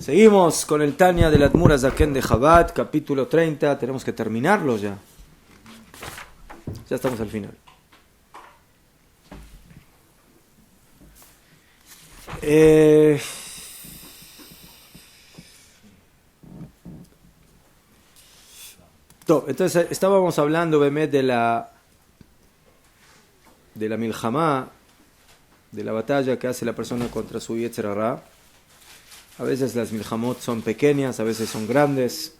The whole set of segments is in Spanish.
Seguimos con el Tanya del Admur HaZaken de Chabad, capítulo 30. Tenemos que terminarlo ya. Ya estamos al final. Entonces estábamos hablando de la milhamá, de la batalla que hace la persona contra su Yetzer Hara. A veces las milhamot son pequeñas, a veces son grandes.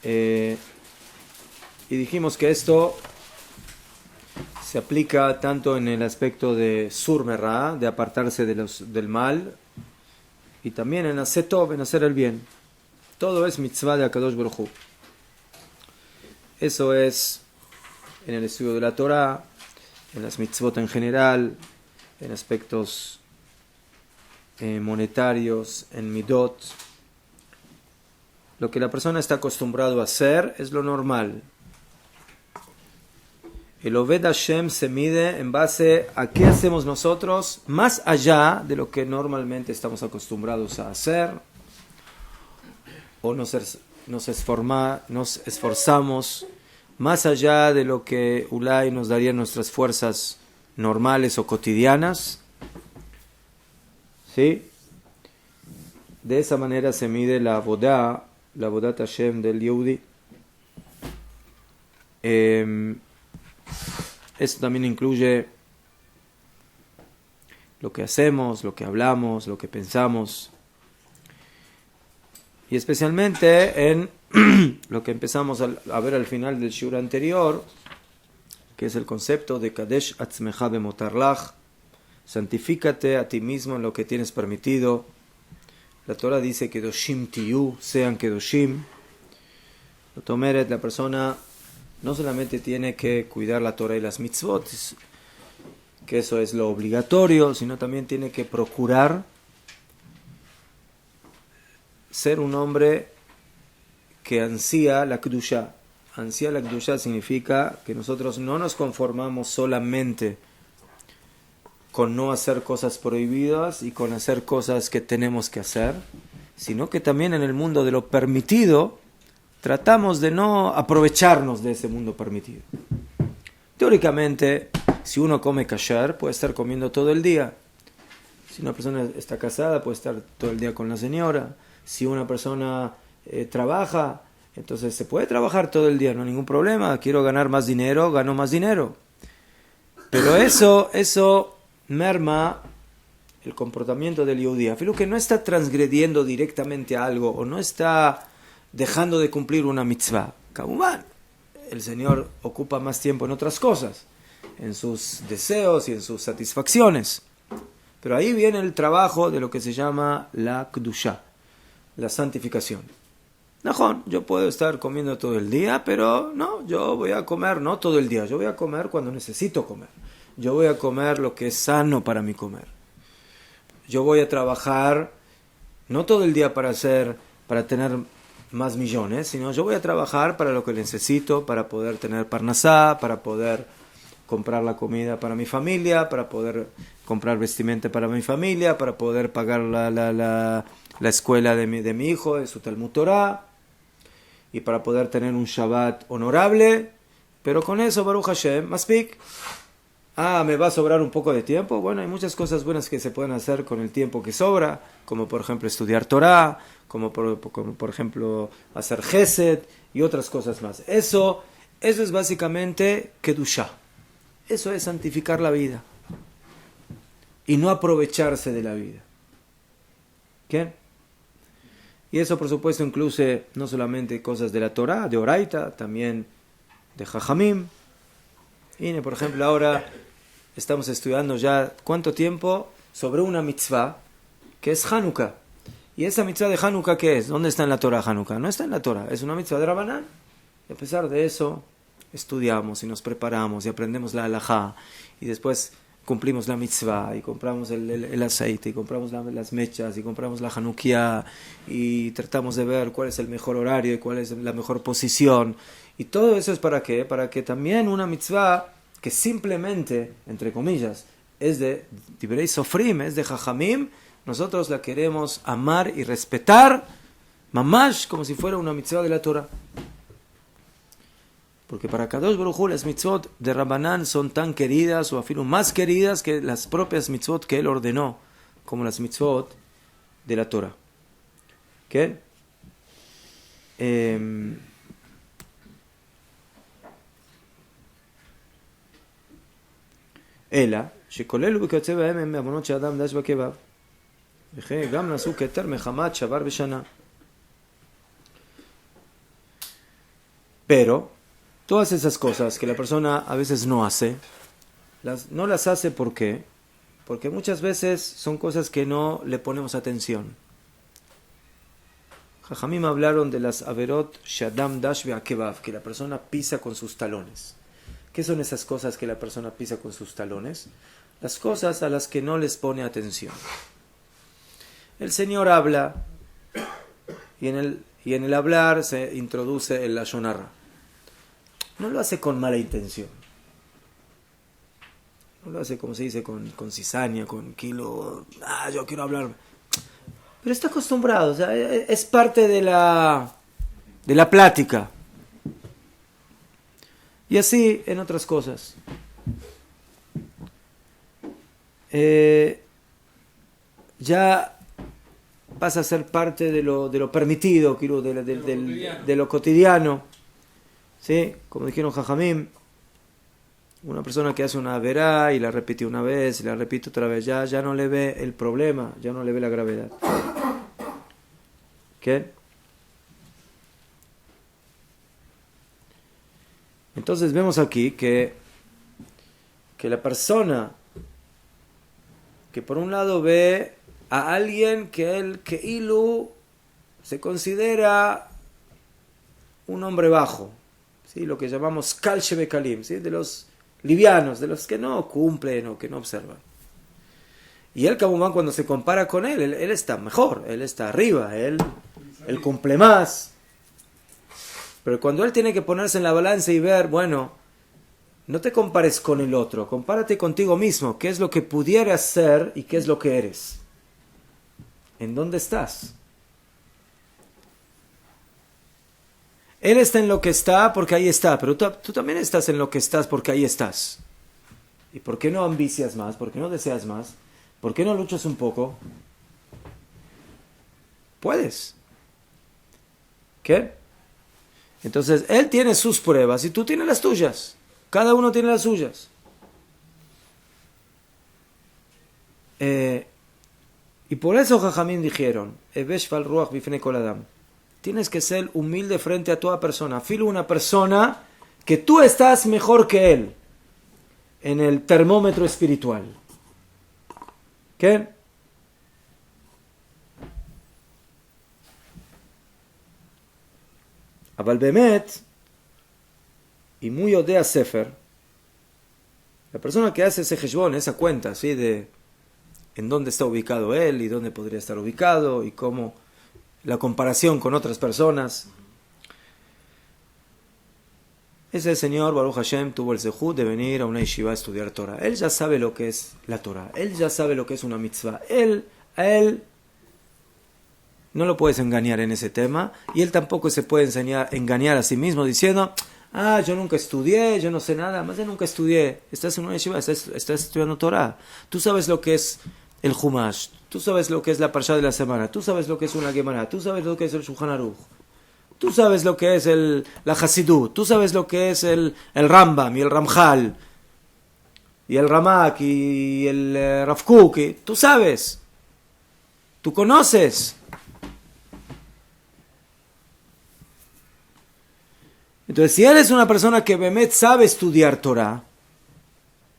Y dijimos que esto se aplica tanto en el aspecto de sur merá, de apartarse del mal, y también en hacer tov, en hacer el bien. Todo es mitzvah de Akadosh Baruj Hu. Eso es en el estudio de la Torah, en las mitzvot en general, en aspectos monetarios, en midot. Lo que la persona está acostumbrado a hacer es lo normal. El Oved Hashem se mide en base a qué hacemos nosotros, más allá de lo que normalmente estamos acostumbrados a hacer, o nos esforzamos más allá de lo que Ulay nos daría nuestras fuerzas normales o cotidianas. ¿Sí? De esa manera se mide la Avodat Hashem del Yehudi. Esto también incluye lo que hacemos, lo que hablamos, lo que pensamos. Y especialmente en lo que empezamos a ver al final del shiur anterior, que es el concepto de Kadesh Atzmecha Bemotar Lach, santifícate a ti mismo en lo que tienes permitido. La Torah dice Kedoshim Tiyu, sean Kedoshim. La persona no solamente tiene que cuidar la Torah y las mitzvot, que eso es lo obligatorio, sino también tiene que procurar ser un hombre que ansía la Kedusha. Ansía la Kedusha significa que nosotros no nos conformamos solamente con no hacer cosas prohibidas y con hacer cosas que tenemos que hacer, sino que también en el mundo de lo permitido tratamos de no aprovecharnos de ese mundo permitido. Teóricamente, si uno come kasher, puede estar comiendo todo el día. Si una persona está casada, puede estar todo el día con la señora. Si una persona trabaja, entonces se puede trabajar todo el día, no hay ningún problema. Quiero ganar más dinero, gano más dinero. Pero eso merma el comportamiento del Yehudí. Afilo que no está transgrediendo directamente algo o no está dejando de cumplir una mitzvah. Kabumán, el Señor ocupa más tiempo en otras cosas, en sus deseos y en sus satisfacciones. Pero ahí viene el trabajo de lo que se llama la Kedusha, la santificación. Najón, yo puedo estar comiendo todo el día, pero no, yo voy a comer no todo el día, yo voy a comer cuando necesito comer. Yo voy a comer lo que es sano para mí comer. Yo voy a trabajar no todo el día para tener más millones, sino yo voy a trabajar para lo que necesito, para poder tener parnasá, para poder comprar la comida para mi familia, para poder comprar vestimenta para mi familia, para poder pagar la escuela de mi hijo, de su Talmud Torah, y para poder tener un Shabbat honorable. Pero con eso, Baruch Hashem, maspik. ¿Me va a sobrar un poco de tiempo? Bueno, hay muchas cosas buenas que se pueden hacer con el tiempo que sobra, como por ejemplo estudiar Torah, como por ejemplo hacer Gesed y otras cosas más. Eso es básicamente Kedusha. Eso es santificar la vida y no aprovecharse de la vida. ¿Qué? Y eso por supuesto incluye no solamente cosas de la Torah, de Oraita, también de Jajamim. Y por ejemplo ahora estamos estudiando ya ¿cuánto tiempo? Sobre una mitzvah que es Hanukkah. ¿Y esa mitzvah de Hanukkah qué es? ¿Dónde está en la Torah Hanukkah? No está en la Torah, es una mitzvah de Rabanán. Y a pesar de eso estudiamos y nos preparamos y aprendemos la halajá y después cumplimos la mitzvah y compramos el aceite y compramos las mechas y compramos la Hanukkah y tratamos de ver cuál es el mejor horario y cuál es la mejor posición. Y todo eso es ¿para qué? Para que también una mitzvah que simplemente, entre comillas, es de Divrei Sofrim, es de Jajamim, nosotros la queremos amar y respetar, mamash, como si fuera una mitzvah de la Torah. Porque para Kadosh Baruj Hu las mitzvot de Rabbanán son tan queridas o afirmo más queridas que las propias mitzvot que él ordenó, como las mitzvot de la Torah. ¿Qué? אלא שכולל וכיוצא בהם הם מעוונות שאדם דש בקיביו וכן גם נעשו כתר מחמת שבר בשנה. Pero todas esas cosas que la persona a veces no hace, no las hace ¿por qué? Porque muchas veces son cosas que no le ponemos atención. Jajamim hablaron de las averot shadam dash be'akebav, que la persona pisa con sus talones. ¿Qué son esas cosas que la persona pisa con sus talones? Las cosas a las que no les pone atención. El Señor habla y en el hablar se introduce el lashon hara. No lo hace con mala intención. No lo hace, como se dice, con cizaña, con kilo. Yo quiero hablar. Pero está acostumbrado, o sea, es parte de la plática. Y así en otras cosas. Ya pasa a ser parte de lo permitido, de lo cotidiano. ¿Sí? Como dijeron Jajamim, una persona que hace una verá y la repite una vez y la repite otra vez, ya no le ve el problema, ya no le ve la gravedad. ¿Qué? Entonces vemos aquí que la persona que por un lado ve a alguien que Ilu se considera un hombre bajo, ¿sí? Lo que llamamos Kal Shebekalim, ¿sí? De los livianos, de los que no cumplen o que no observan. Y él, cuando se compara con él está mejor, él está arriba, él cumple más. Pero cuando él tiene que ponerse en la balanza y ver, bueno, no te compares con el otro, compárate contigo mismo, qué es lo que pudieras ser y qué es lo que eres. ¿En dónde estás? Él está en lo que está porque ahí está, pero tú también estás en lo que estás porque ahí estás. ¿Y por qué no ambicias más? ¿Por qué no deseas más? ¿Por qué no luchas un poco? Puedes. ¿Qué? Entonces, él tiene sus pruebas y tú tienes las tuyas. Cada uno tiene las suyas. Y por eso Jajamín dijeron, Ebesh fal ruach bifnei kol adam. Tienes que ser humilde frente a toda persona. Filo una persona que tú estás mejor que él en el termómetro espiritual. ¿Qué? Abal Bemet, y muy odea Sefer, la persona que hace ese heshbon, esa cuenta, ¿sí? De en dónde está ubicado él y dónde podría estar ubicado y cómo la comparación con otras personas. Ese señor, Baruch Hashem, tuvo el zehut de venir a una yeshiva a estudiar Torah. Él ya sabe lo que es la Torah. Él ya sabe lo que es una mitzvah. A él no lo puedes engañar en ese tema. Y él tampoco se puede engañar a sí mismo diciendo, yo nunca estudié, yo no sé nada. Más yo nunca estudié. Estás en una yeshiva, estás estudiando Torah. Tú sabes lo que es el Humash. Tú sabes lo que es la Parsha de la semana. Tú sabes lo que es una Gemara. Tú sabes lo que es el Shulchan Aruch. Tú sabes lo que es la Hasidut. Tú sabes lo que es el Rambam y el Ramjal. Y el Ramak y el Rav Kook. Tú sabes. Tú conoces. Entonces, si eres una persona que Bemet sabe estudiar Torah,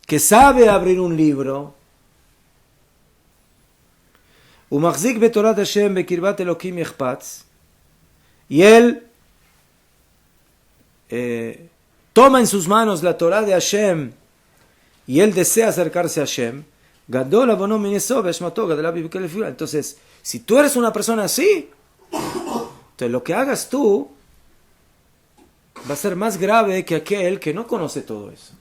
que sabe abrir un libro, Umachzik betorat Hashem bekirvat Elokim yechpatz, y él toma en sus manos la Torah de Hashem y él desea acercarse a Hashem, Gadol abono minesov eshmato gadol aviv kelefila. Entonces, si tú eres una persona así, entonces lo que hagas tú va a ser más grave que aquel que no conoce todo eso.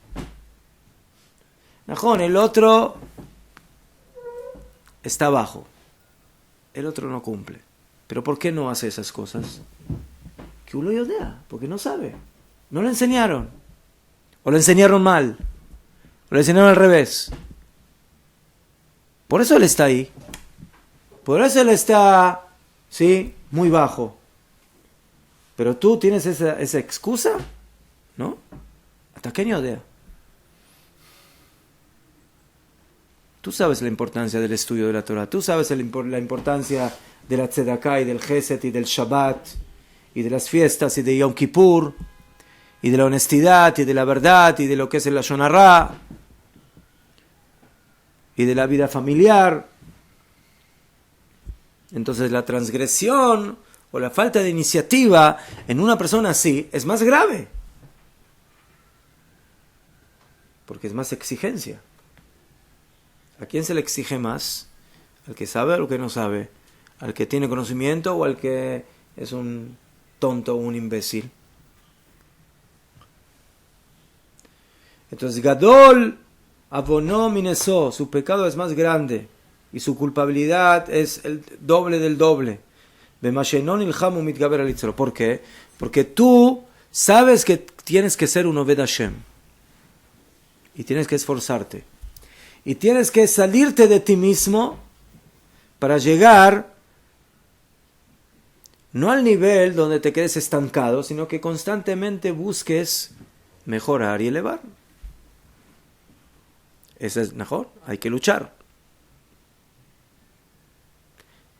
Najón, el otro está abajo. El otro no cumple. ¿Pero por qué no hace esas cosas? Que uno yodea, porque no sabe. No le enseñaron. O le enseñaron mal. O le enseñaron al revés. Por eso él está ahí. Por eso él está, sí, muy bajo. Pero tú tienes esa excusa, ¿no? ¿Hasta qué yodea? Tú sabes la importancia del estudio de la Torah. Tú sabes la importancia de la Tzedakah y del Geset y del Shabbat y de las fiestas y de Yom Kippur y de la honestidad y de la verdad y de lo que es el Lashon Hara y de la vida familiar. Entonces la transgresión o la falta de iniciativa en una persona así es más grave. Porque es más exigencia. ¿A quién se le exige más? ¿Al que sabe o al que no sabe? ¿Al que tiene conocimiento o al que es un tonto o un imbécil? Entonces, Gadol abonó minesó, su pecado es más grande y su culpabilidad es el doble del doble. ¿Por qué? Porque tú sabes que tienes que ser un Oved Hashem y tienes que esforzarte. Y tienes que salirte de ti mismo para llegar no al nivel donde te quedes estancado, sino que constantemente busques mejorar y elevar. Eso es mejor, hay que luchar.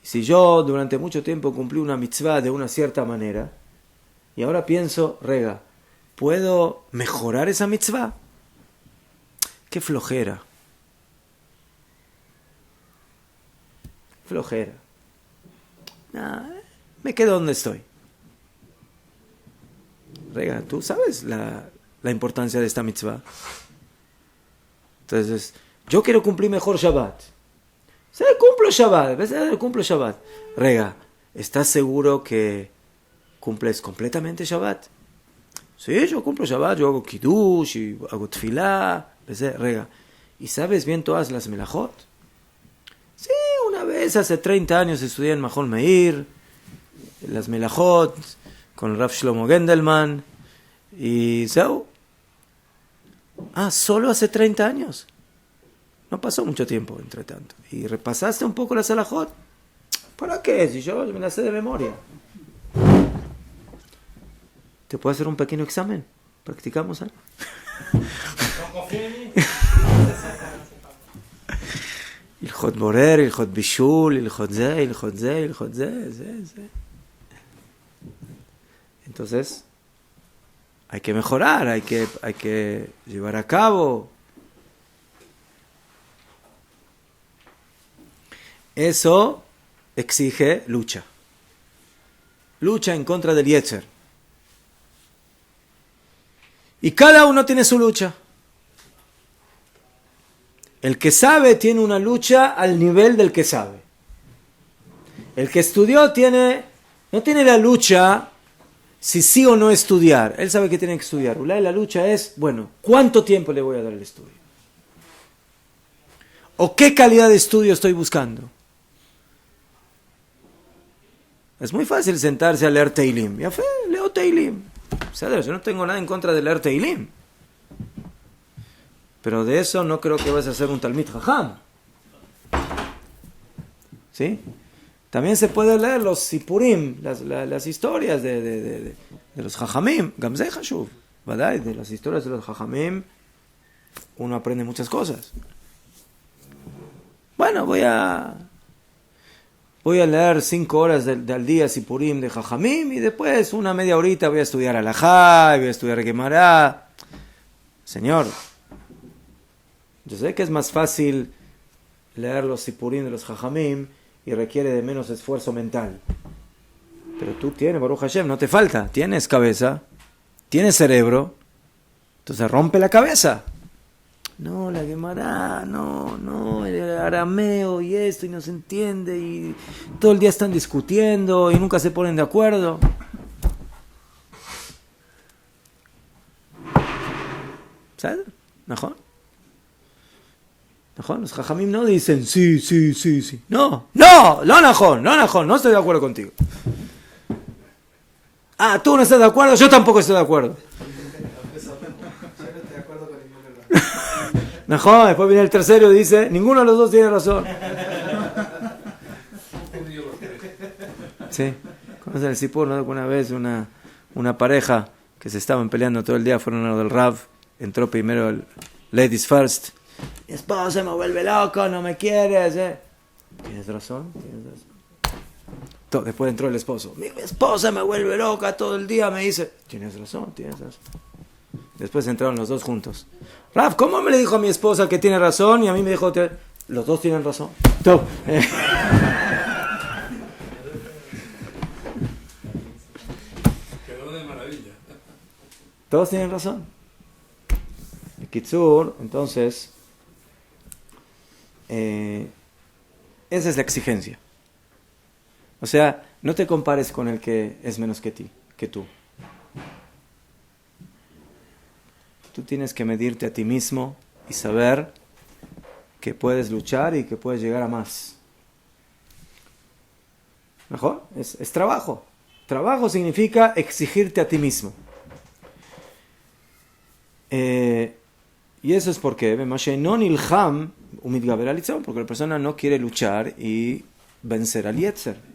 Si yo durante mucho tiempo cumplí una mitzvah de una cierta manera, y ahora pienso, ¿puedo mejorar esa mitzvah? ¡Qué flojera! Flojera. Me quedo donde estoy. Tú sabes la importancia de esta mitzvah. Entonces, yo quiero cumplir mejor Shabbat. Cumplo Shabbat. ¿Estás seguro que cumples completamente Shabbat? Sí, yo cumplo Shabbat, yo hago Kiddush, y hago Tfilah. ¿Y sabes bien todas las melajot? Sí, una vez hace 30 años estudié en Mahon Meir, las melajot, con el Rav Shlomo Gendelman, y Zeu. Solo hace 30 años. No pasó mucho tiempo, entre tanto. ¿Y repasaste un poco las melajot? ¿Para qué? Si yo me las sé de memoria. ¿Te puedo hacer un pequeño examen? ¿Practicamos algo? הלכות בורר, הלכות בישול, הלכות זה. Entonces, hay que mejorar, hay que llevar a cabo. Eso exige lucha. Lucha en contra del Yetzer. Y cada uno tiene su lucha. El que sabe tiene una lucha al nivel del que sabe. El que estudió no tiene la lucha si sí o no estudiar. Él sabe que tiene que estudiar. La lucha es, ¿cuánto tiempo le voy a dar al estudio? ¿O qué calidad de estudio estoy buscando? Es muy fácil sentarse a leer Teilim. Ya fue, leo Teilim. Yo no tengo nada en contra de leer Teilim. Pero de eso no creo que vas a ser un Talmid Jajam. ¿Sí? También se puede leer los Sipurim, las historias de los Jajamim. Gamzei Hashuv. ¿Verdad? De las historias de los Jajamim uno aprende muchas cosas. Voy a leer 5 horas al día Sipurim de Jajamim y después una media horita voy a estudiar Alajá, voy a estudiar Gemara. Señor, yo sé que es más fácil leer los Sipurim de los Jajamim y requiere de menos esfuerzo mental. Pero tú tienes, Baruch Hashem, no te falta. Tienes cabeza, tienes cerebro, entonces rompe la cabeza. No, la Gemara, no, el arameo y esto, y no se entiende, y todo el día están discutiendo y nunca se ponen de acuerdo. ¿Sabes? Mejor. ¿Najón? Los jajamim no dicen sí, sí, sí, sí. No, no, no, Najón, no, Najón, no estoy de acuerdo contigo. Ah, tú no estás de acuerdo, yo tampoco estoy de acuerdo. Najón, después viene el tercero y dice, ninguno de los dos tiene razón. Sí, conocen el Sipur, ¿no? Una vez una pareja que se estaban peleando todo el día, fueron a lo del Rav, entró primero el Ladies First. Mi esposa me vuelve loco, no me quieres, ¿Tienes razón? ¿Tienes razón? Después entró el esposo. Mi esposa me vuelve loca todo el día, me dice. Tienes razón, tienes razón. Después entraron los dos juntos. Rav, ¿cómo me le dijo a mi esposa que tiene razón? Y a mí me dijo, los dos tienen razón. Todos tienen razón. El Kitsur, entonces, esa es la exigencia. O sea, no te compares con el que es menos que tú. Tú tienes que medirte a ti mismo y saber que puedes luchar y que puedes llegar a más. ¿Mejor? Es trabajo. Trabajo significa exigirte a ti mismo. Y eso es porque porque la persona no quiere luchar y vencer al Yetzer.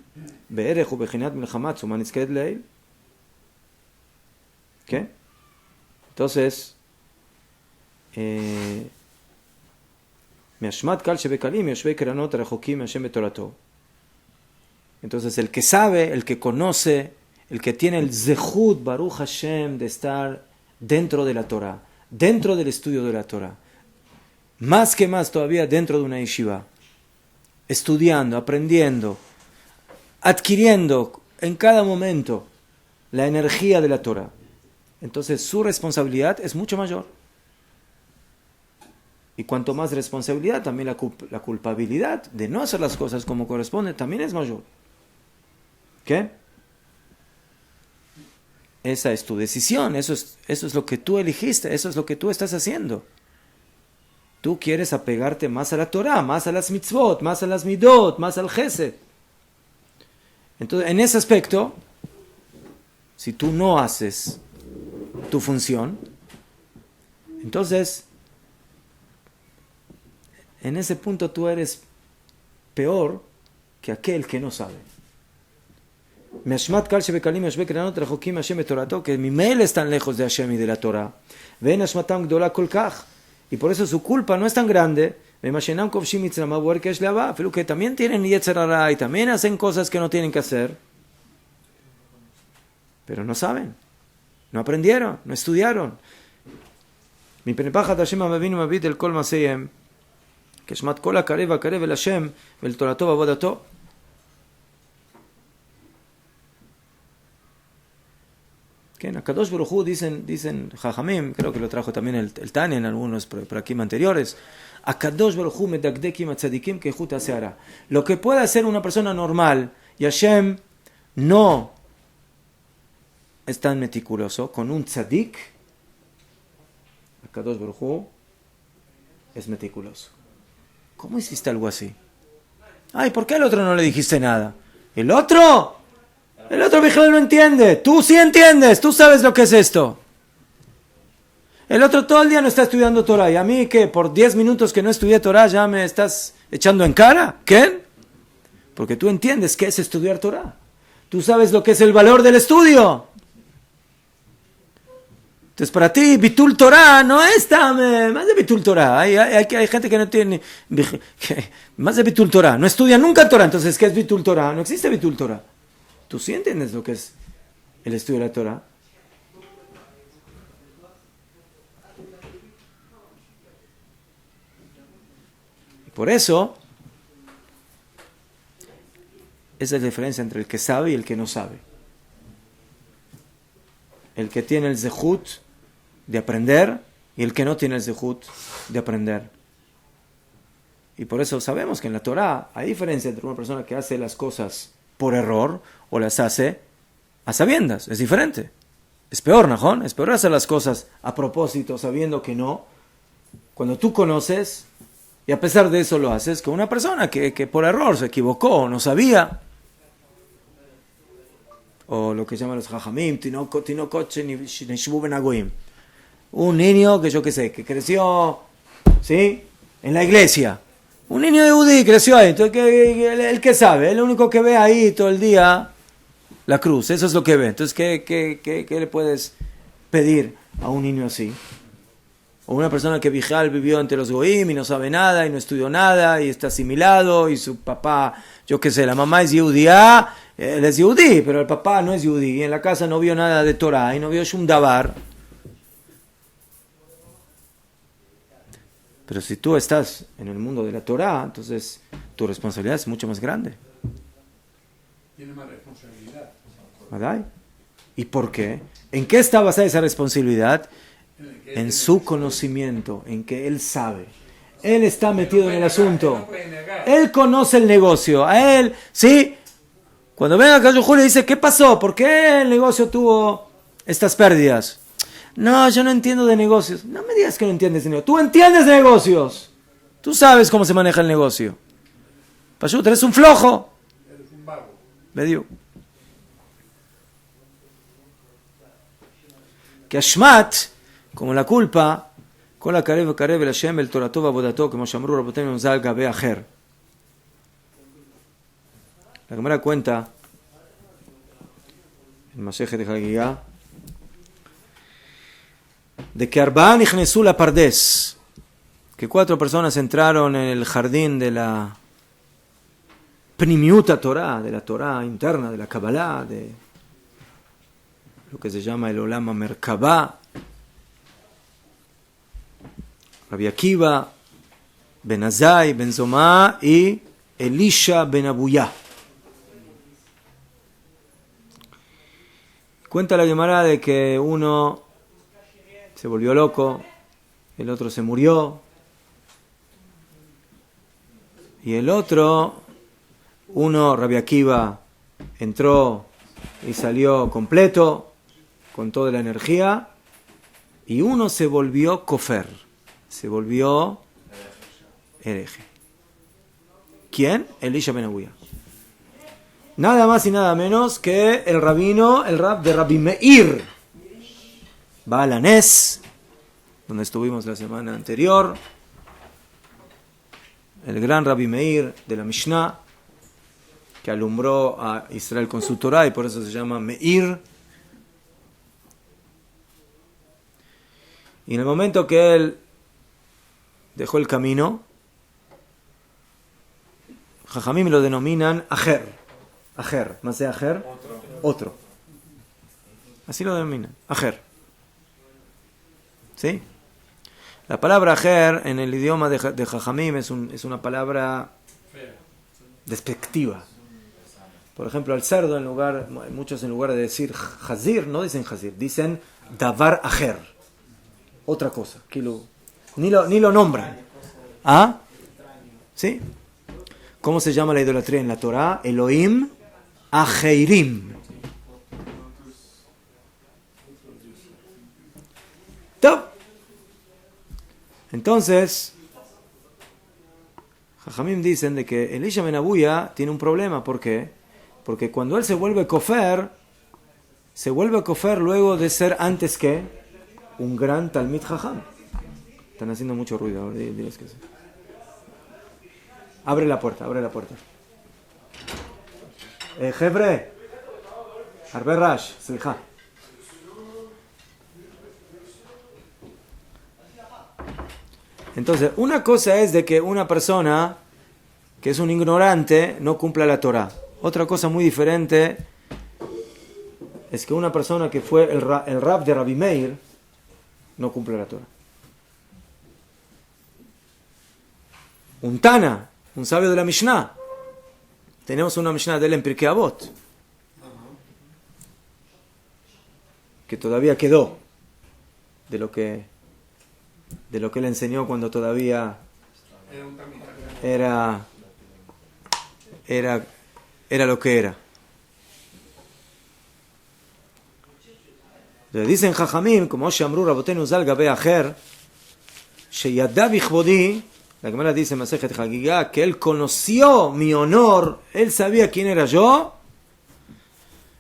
¿Qué? Entonces, entonces el que sabe, el que conoce, el que tiene el zehut Baruch Hashem de estar dentro de la Torah, dentro del estudio de la Torah, más que más todavía dentro de una yeshiva, estudiando, aprendiendo, adquiriendo en cada momento la energía de la Torah, entonces su responsabilidad es mucho mayor. Y cuanto más responsabilidad, también la culpabilidad de no hacer las cosas como corresponde también es mayor. ¿Qué? Esa es tu decisión, eso es lo que tú elegiste, eso es lo que tú estás haciendo. Tú quieres apegarte más a la Torah, más a las mitzvot, más a las midot, más al Gesed. Entonces, en ese aspecto, si tú no haces tu función, entonces, en ese punto tú eres peor que aquel que no sabe. Que mi mail están lejos de Hashem y de la Torah. Y por eso su culpa no es tan grande. Que también tienen Yetzer Hara y también hacen cosas que no tienen que hacer. Pero no saben. No aprendieron. No estudiaron. Mi penepachat Hashem amavinu mavit el kol maseyem. Que shmat kol hakarev hakarev el Hashem vel torato vavodato. Que en Akadosh Baruj Hu dicen Jajamim, creo que lo trajo también el Tanya en algunos prakim anteriores. Akadosh Baruj Hu medakdekim atzadikim kehut haseara. Lo que puede hacer una persona normal y Hashem no es tan meticuloso con un tzadik, Akadosh Baruj Hu es meticuloso. ¿Cómo hiciste algo así? Ay, ¿por qué al otro no le dijiste nada? ¿El otro? El otro vigilante no entiende. Tú sí entiendes. Tú sabes lo que es esto. El otro todo el día no está estudiando Torah. ¿Y a mí qué? Por 10 minutos que no estudié Torah ya me estás echando en cara? ¿Qué? Porque tú entiendes qué es estudiar Torah. Tú sabes lo que es el valor del estudio. Entonces para ti Bitul Torah no es más de Bitul Torah. Hay gente que no tiene más de Bitul Torah. No estudia nunca Torah. Entonces, ¿qué es Bitul Torah? No existe Bitul Torah. Tú sí entiendes lo que es el estudio de la Torah. Y por eso, esa es la diferencia entre el que sabe y el que no sabe. El que tiene el zehut de aprender y el que no tiene el zehut de aprender. Y por eso sabemos que en la Torah hay diferencia entre una persona que hace las cosas por error o las hace a sabiendas. Es diferente. Es peor, ¿no? Es peor hacer las cosas a propósito, sabiendo que no. Cuando tú conoces, Y a pesar de eso lo haces con una persona que por error se equivocó, no sabía. O lo que llaman los jajamim, un niño que yo qué sé, que creció, ¿sí?, en la iglesia. Un niño de Udí creció ahí, entonces el que sabe, el único que ve ahí todo el día la cruz, eso es lo que ve. Entonces, ¿qué le puedes pedir a un niño así? O una persona que vivió entre los goim y no sabe nada y no estudió nada y está asimilado y su papá, yo qué sé, la mamá es yudía, él es yudí, pero el papá no es yudí y en la casa no vio nada de Torah y no vio shum davar. Pero si tú estás en el mundo de la Torah, entonces tu responsabilidad es mucho más grande. Tiene más responsabilidad. ¿Verdad? ¿Y por qué? ¿En qué está basada esa responsabilidad? En su conocimiento, en que él sabe. Él está metido en el asunto. Él conoce el negocio. A él, ¿sí? Cuando ven a Cayo Julio y dice, ¿qué pasó? ¿Por qué el negocio tuvo estas pérdidas? No, yo no entiendo de negocios. No me digas que no entiendes de negocios. Tú entiendes de negocios. Tú sabes cómo se maneja el negocio. Pashut, eres un flojo. Eres un vago. Le digo. Que Ashmat, como la culpa, con la karev el Hashem, el Toratov abodato, como Shamru Rabotenu Zal Gabe Ajer. La Gemara cuenta, en Masechet de Hagigah, de que Arba'an Ichnesu la Pardes, que 4 personas entraron en el jardín de la Pnimiuta Torah, de la Torah interna, de la Kabbalah, de lo que se llama el Olam HaMerkabah, Rabbi Akiva, Ben Azai, Ben Zomá y Elisha Ben Abuyá. Cuenta la Gemara de que uno se volvió loco, el otro se murió, y el otro, Rabbi Akiva, entró y salió completo, con toda la energía, y uno se volvió kofer, se volvió hereje. ¿Quién? Elisha Ben Abuyá. Nada más y nada menos que el rabino, el rab de Rabbi Meir Baal HaNes, donde estuvimos la semana anterior, el gran Rabbi Meir de la Mishnah, que alumbró a Israel con su Torah y por eso se llama Meir. Y en el momento que él dejó el camino, Jajamim lo denominan Ajer. Ajer, más de Ajer, otro. Así lo denominan, Ajer. ¿Sí? La palabra Ajer en el idioma de Jajamim es una palabra despectiva. Por ejemplo, al cerdo, muchos en lugar de decir Hazir, no dicen Hazir, dicen Davar Ajer. Otra cosa, que ni lo nombran. ¿Ah? ¿Sí? ¿Cómo se llama la idolatría en la Torah? Elohim Ajeirim. Top. Entonces, Jajamim dicen de que Elisha Ben Abuyá tiene un problema. ¿Por qué? Porque cuando él se vuelve kofer luego de ser antes que un gran Talmid Jajam. Están haciendo mucho ruido ahora, diles que sí. Abre la puerta. Jefre, Arbe Rash, Slicha. Entonces, una cosa es de que una persona que es un ignorante no cumpla la Torah. Otra cosa muy diferente es que una persona que fue el rab de Rabbi Meir no cumple la Torah. Un Tana, un sabio de la Mishnah. Tenemos una Mishnah de él en Pirkei Avot, que todavía quedó de lo que él enseñó cuando todavía era lo que era. Le dicen Jajamim, como Shamru Rabotenu Zal Gabe Ajer, Sheyadav Ichbodi La Gemara dice en Masejet Hagigá que él conoció mi honor, él sabía quién era yo,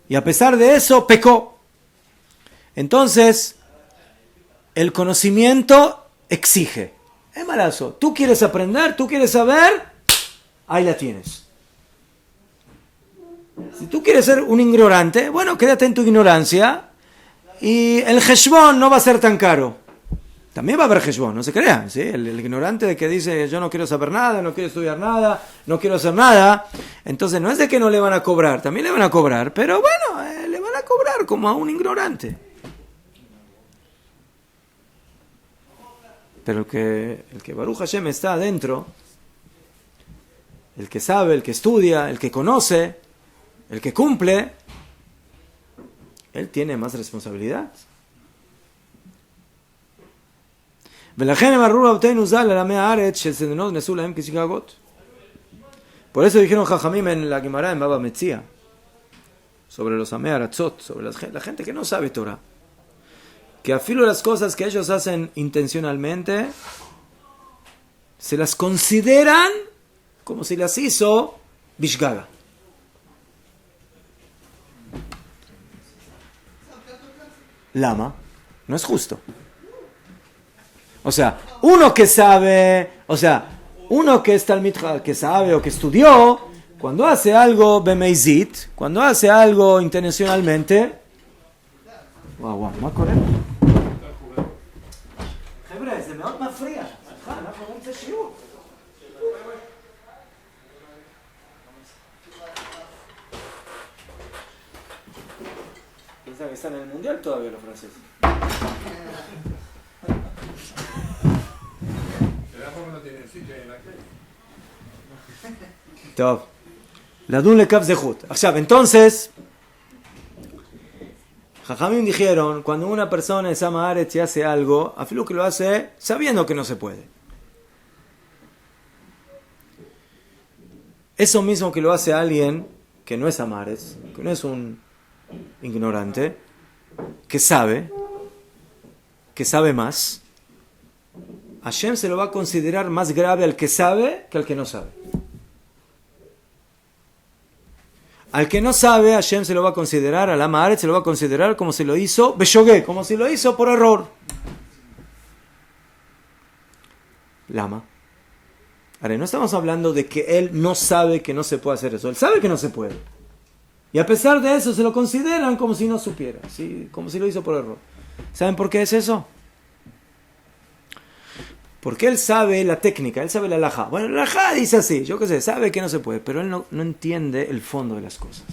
y a pesar de eso pecó. Entonces, el conocimiento exige. Es malazo. Tú quieres aprender, tú quieres saber, ahí la tienes. Si tú quieres ser un ignorante, bueno, quédate en tu ignorancia y el heshbon no va a ser tan caro. También va a haber heshbon, no se crean, ¿sí? El ignorante de que dice yo no quiero saber nada, no quiero estudiar nada, no quiero hacer nada, entonces no es de que no le van a cobrar, también le van a cobrar, pero bueno, le van a cobrar como a un ignorante. Pero el que Baruch Hashem está adentro, el que sabe, el que estudia, el que conoce, el que cumple, él tiene más responsabilidad. Por eso dijeron Jajamim en la Gemara en Baba Metzia sobre los Amei Aratzot, sobre la gente que no sabe Torah, que a filo las cosas que ellos hacen intencionalmente se las consideran como si las hizo Bishgaga. Lama, no es justo. O sea, uno que sabe, uno que es talmid, que sabe o que estudió, cuando hace algo bemeizit, cuando hace algo intencionalmente, וואו, מה קורה? חבר'ה, זה מאוד מפריע. אנחנו באמצע שיעור. Piensan que están en el mundial todavía los franceses. ¿Será porque no tienen sitio en la calle? טוב. לדון לכף זכות. עכשיו, entonces, Jajamim dijeron, cuando una persona en Sama Aretz y hace algo, afilo que lo hace sabiendo que no se puede. Eso mismo que lo hace alguien que no es Sama Aretz, que no es un ignorante, que sabe más, Hashem se lo va a considerar más grave al que sabe que al que no sabe. Al que no sabe, Hashem se lo va a considerar, al Ama Aretz se lo va a considerar como si lo hizo Beshogé, como si lo hizo por error. Lama. Ahora, no estamos hablando de que él no sabe que no se puede hacer eso. Él sabe que no se puede. Y a pesar de eso, se lo consideran como si no supiera, ¿sí? Como si lo hizo por error. ¿Saben por qué es eso? Porque él sabe la técnica, él sabe la halajá. Bueno, la halajá dice así, yo qué sé, sabe que no se puede, pero él no entiende el fondo de las cosas.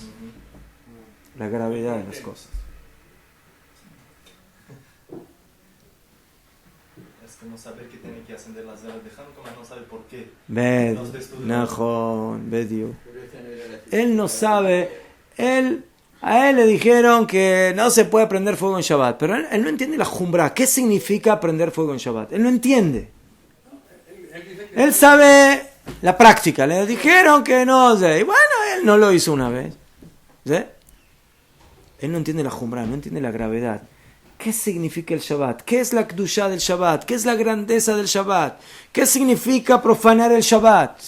La gravedad de las cosas. Es que no sabe que tiene que ascender las velas de Hanukkah, no sabe por qué. Najón, Bedio. Él no sabe, a él le dijeron que no se puede prender fuego en Shabbat, pero él no entiende la jumbra. ¿Qué significa prender fuego en Shabbat? Él no entiende. Él sabe la práctica. Le dijeron que no sé. Y bueno, él no lo hizo una vez. ¿Sí? Él no entiende la jumbra, no entiende la gravedad. ¿Qué significa el Shabbat? ¿Qué es la Kedushá del Shabbat? ¿Qué es la grandeza del Shabbat? ¿Qué significa profanar el Shabbat?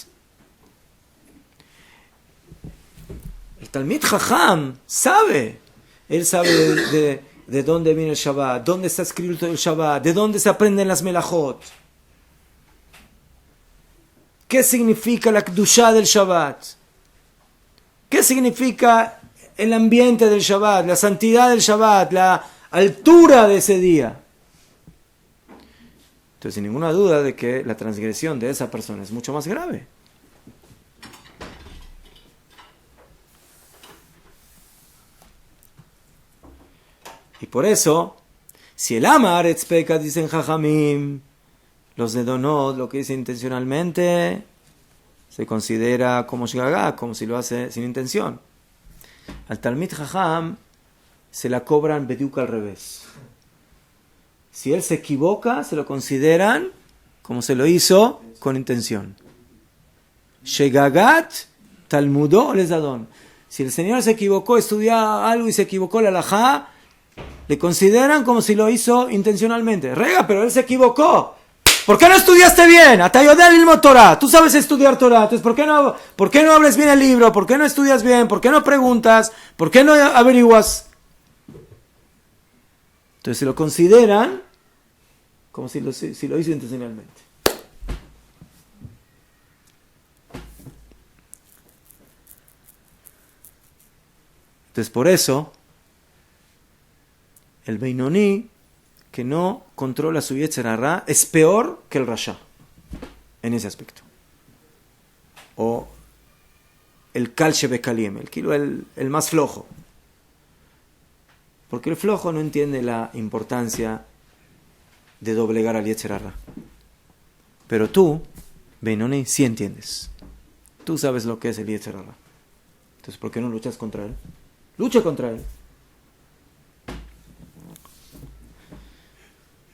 El Talmid Jajam sabe. Él sabe de dónde viene el Shabbat, dónde está escrito el Shabbat, de dónde se aprenden las melajot. ¿Qué significa la Kedushá del Shabbat? ¿Qué significa el ambiente del Shabbat, la santidad del Shabbat, la altura de ese día? Entonces, sin ninguna duda de que la transgresión de esa persona es mucho más grave. Y por eso, si el Ama Aretz peca, dicen Jajamim, los de Donot, lo que dice intencionalmente, se considera como Shgagá, como si lo hace sin intención. Al Talmid Jajam se la cobran bediuk al revés. Si él se equivoca, se lo consideran como se lo hizo con intención. Shegagat Talmudo Lezadon. Si el señor se equivocó, estudiaba algo y se equivocó la halajá, le consideran como si lo hizo intencionalmente. Rega, pero él se equivocó. ¿Por qué no estudiaste bien? Atayodel ilmo Torah. Tú sabes estudiar Torah. Entonces, ¿por qué no abres bien el libro? ¿Por qué no estudias bien? ¿Por qué no preguntas? ¿Por qué no averiguas? Entonces, se lo consideran como si lo hizo intencionalmente. Entonces, por eso, el Beinoní, que no controla su Yetzer Hará, es peor que el Rasha, en ese aspecto. O el Kal Shebekaliem, el más flojo. Porque el flojo no entiende la importancia de doblegar al Yetzer Hará. Pero tú, Beinoní, sí entiendes. Tú sabes lo que es el Yetzer Hará. Entonces, ¿por qué no luchas contra él? Lucha contra él.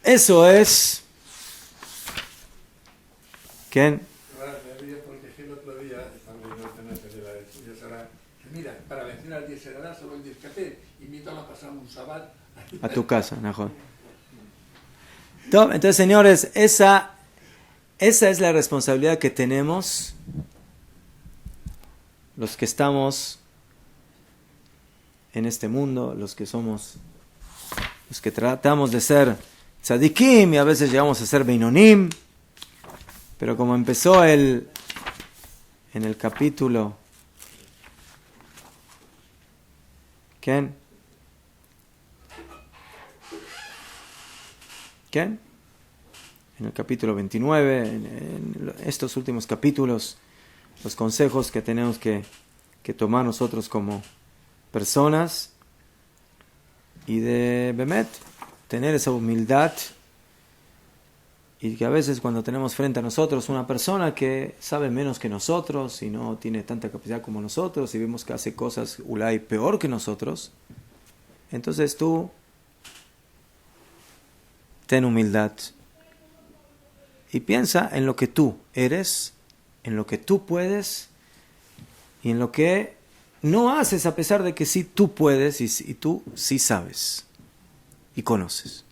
Eso es. ¿Quién? Porque el otro día estaba viendo una serie de la mira, para vencer al Yetzer Hará solo el Discaté, invítalo a pasar un Shabbat a tu casa, mejor. Entonces, señores, esa es la responsabilidad que tenemos los que estamos en este mundo, los que tratamos de ser tzadikim y a veces llegamos a ser beinonim, pero como empezó en el capítulo, ¿quién? En el capítulo 29, en estos últimos capítulos, los consejos que tenemos que tomar nosotros como personas y de Bemet, tener esa humildad, y que a veces cuando tenemos frente a nosotros una persona que sabe menos que nosotros y no tiene tanta capacidad como nosotros y vemos que hace cosas ulay peor que nosotros, entonces tú ten humildad y piensa en lo que tú eres, en lo que tú puedes y en lo que no haces a pesar de que sí tú puedes y tú sí sabes y conoces.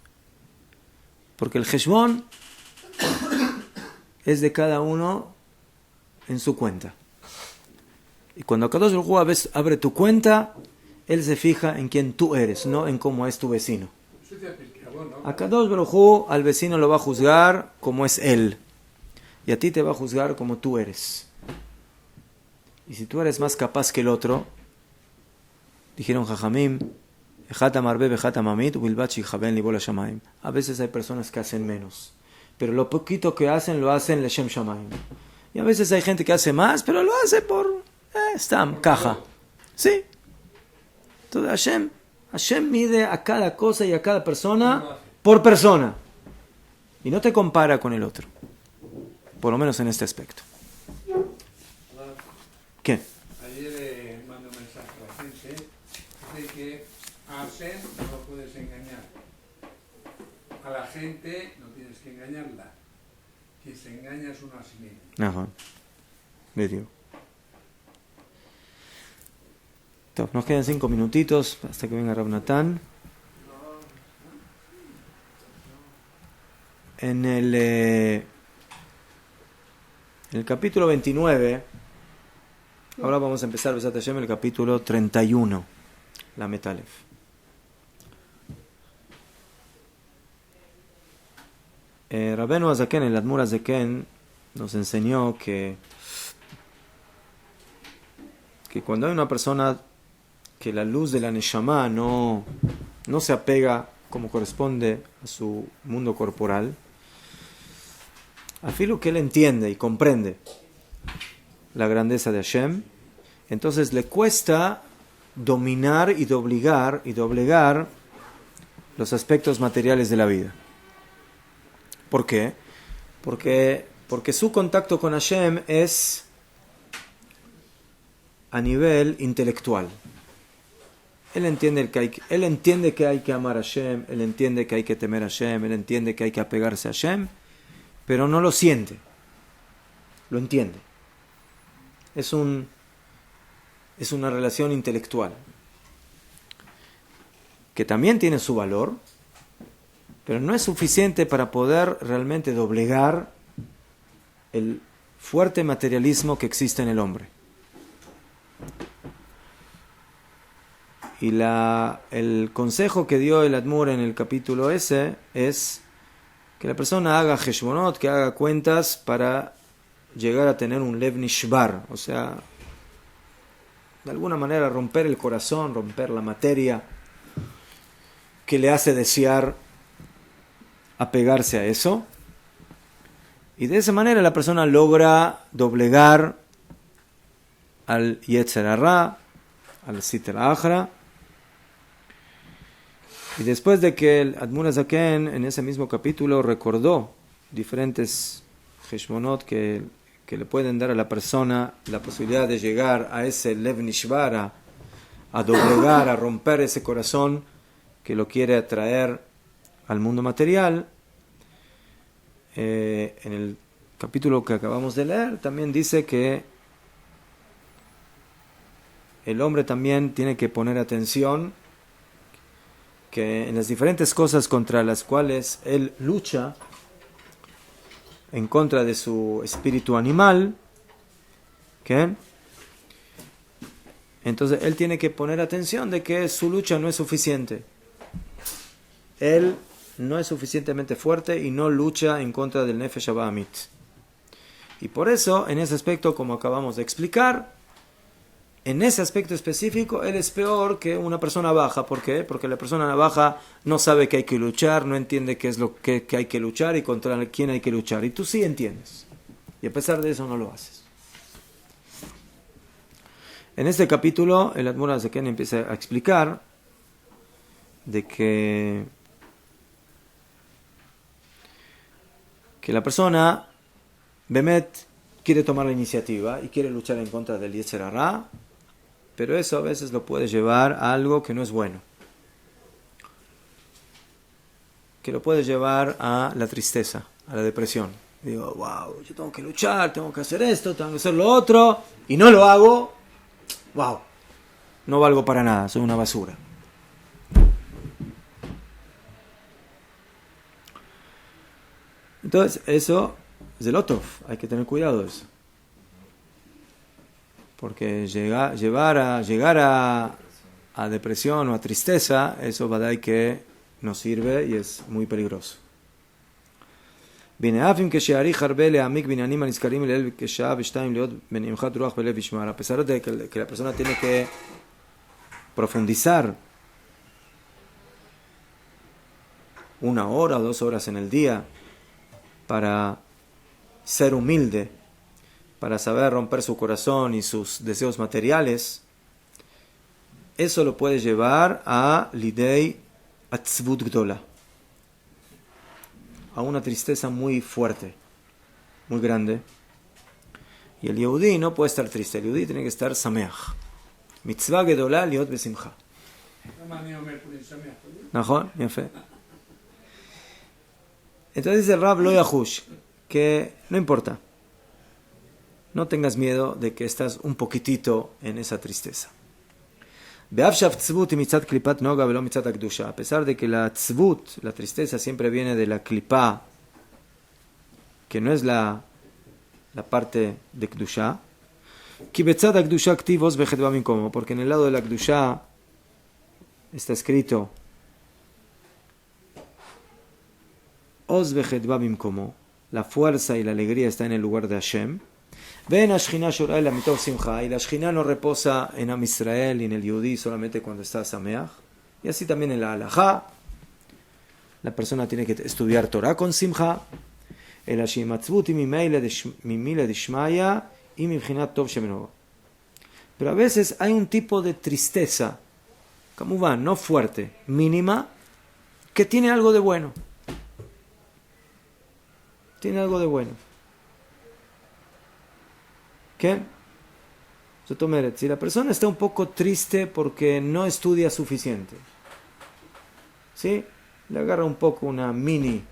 Porque el Heshbon es de cada uno en su cuenta. Y cuando Akadosh Baruj Hu abre tu cuenta, Él se fija en quién tú eres, no en cómo es tu vecino. Akadosh Baruj Hu al vecino lo va a juzgar como es él. Y a ti te va a juzgar como tú eres. Y si tú eres más capaz que el otro, dijeron Jajamim, a veces hay personas que hacen menos, pero lo poquito que hacen, lo hacen Leshem Shamayim. Y a veces hay gente que hace más, pero lo hace por caja. ¿Sí? Entonces Hashem mide a cada cosa y a cada persona por persona. Y no te compara con el otro. Por lo menos en este aspecto. ¿Qué? Ayer mandé un mensaje a la gente de que a Hashem no lo puedes engañar. A la gente no tienes que engañarla. Quien se engaña es uno a sí mismo. Ajá. Video. Nos quedan 5 minutitos hasta que venga Rav Natán. En el capítulo 29, ahora vamos a empezar Besat Hashem, el capítulo 31, la Metalef. Rabenu Azaken, el Admur Azaken, nos enseñó que cuando hay una persona que la luz de la Neshama no se apega como corresponde a su mundo corporal, afilo que él entiende y comprende la grandeza de Hashem, entonces le cuesta dominar y doblegar los aspectos materiales de la vida. ¿Por qué? Porque su contacto con Hashem es a nivel intelectual. Él entiende que hay que amar a Hashem, él entiende que hay que temer a Hashem, él entiende que hay que apegarse a Hashem, pero no lo siente, lo entiende. Es una relación intelectual que también tiene su valor, pero no es suficiente para poder realmente doblegar el fuerte materialismo que existe en el hombre. Y el consejo que dio el Admur en el capítulo ese es que la persona haga heshbonot, que haga cuentas para llegar a tener un lev nishbar, o sea, de alguna manera romper el corazón, romper la materia que le hace desear apegarse a eso. Y de esa manera la persona logra doblegar al Yetzer Hara, al Siter Achra. Y después de que el Admur HaZaken en ese mismo capítulo recordó diferentes heshbonot que le pueden dar a la persona la posibilidad de llegar a ese Lev Nishbar, a doblegar, a romper ese corazón que lo quiere atraer al mundo material, en el capítulo que acabamos de leer también dice que el hombre también tiene que poner atención que en las diferentes cosas contra las cuales él lucha en contra de su espíritu animal, ¿qué? Entonces él tiene que poner atención de que su lucha no es suficiente. Él no es suficientemente fuerte y no lucha en contra del Nefesh Abamit. Y por eso, en ese aspecto, como acabamos de explicar, en ese aspecto específico, él es peor que una persona baja. ¿Por qué? Porque la persona baja no sabe que hay que luchar, no entiende qué es lo que hay que luchar y contra quién hay que luchar. Y tú sí entiendes. Y a pesar de eso no lo haces. En este capítulo, el Admur HaZaken empieza a explicar de que la persona, Bemet, quiere tomar la iniciativa y quiere luchar en contra del Yetzer Hara, pero eso a veces lo puede llevar a algo que no es bueno. Que lo puede llevar a la tristeza, a la depresión. Digo, wow, yo tengo que luchar, tengo que hacer esto, tengo que hacer lo otro, y no lo hago, wow, no valgo para nada, soy una basura. Entonces, eso es el otro, hay que tener cuidado de eso. Porque llegar a depresión o a tristeza, eso va a dar que no sirve y es muy peligroso. A pesar de que la persona tiene que profundizar 1 hora o 2 horas en el día para ser humilde, para saber romper su corazón y sus deseos materiales, eso lo puede llevar a lidei atzvut gdola, a una tristeza muy fuerte, muy grande. Y el Yehudí no puede estar triste, el Yehudí tiene que estar sameach. Mitzvah gedola liot besimcha. ¿Najón? Yafé. Entonces dice el Rab Lo Yahush, que no importa, no tengas miedo de que estás un poquitito en esa tristeza. A pesar de que la tzvut, la tristeza, siempre viene de la klipa, que no es la parte de Kdusha, porque en el lado de la Kdusha está escrito la fuerza y la alegría está en el lugar de Hashem. Y la Shechina no reposa en Am Israel y en el Yehudí solamente cuando está Sameach. Y así también en la Halajá. La persona tiene que estudiar Torah con Simcha. Pero a veces hay un tipo de tristeza, Kamuván, no fuerte, mínima, que tiene algo de bueno. Tiene algo de bueno. ¿Qué? Si la persona está un poco triste porque no estudia suficiente, ¿sí? Le agarra un poco una mini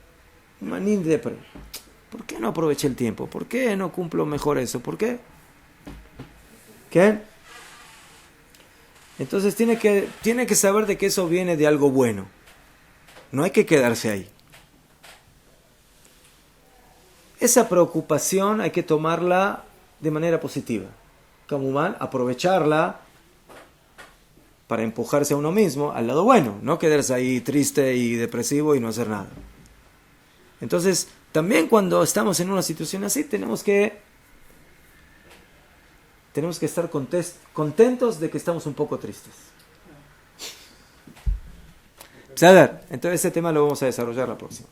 depre. ¿Por qué no aproveché el tiempo? ¿Por qué no cumplo mejor eso? ¿Por qué? ¿Qué? Entonces tiene que saber de que eso viene de algo bueno. No hay que quedarse ahí. esa preocupación hay que tomarla de manera positiva. Kamumán, aprovecharla para empujarse a uno mismo al lado bueno, no quedarse ahí triste y depresivo y no hacer nada. Entonces, también cuando estamos en una situación así, tenemos que estar contentos de que estamos un poco tristes. Entonces ese tema lo vamos a desarrollar la próxima.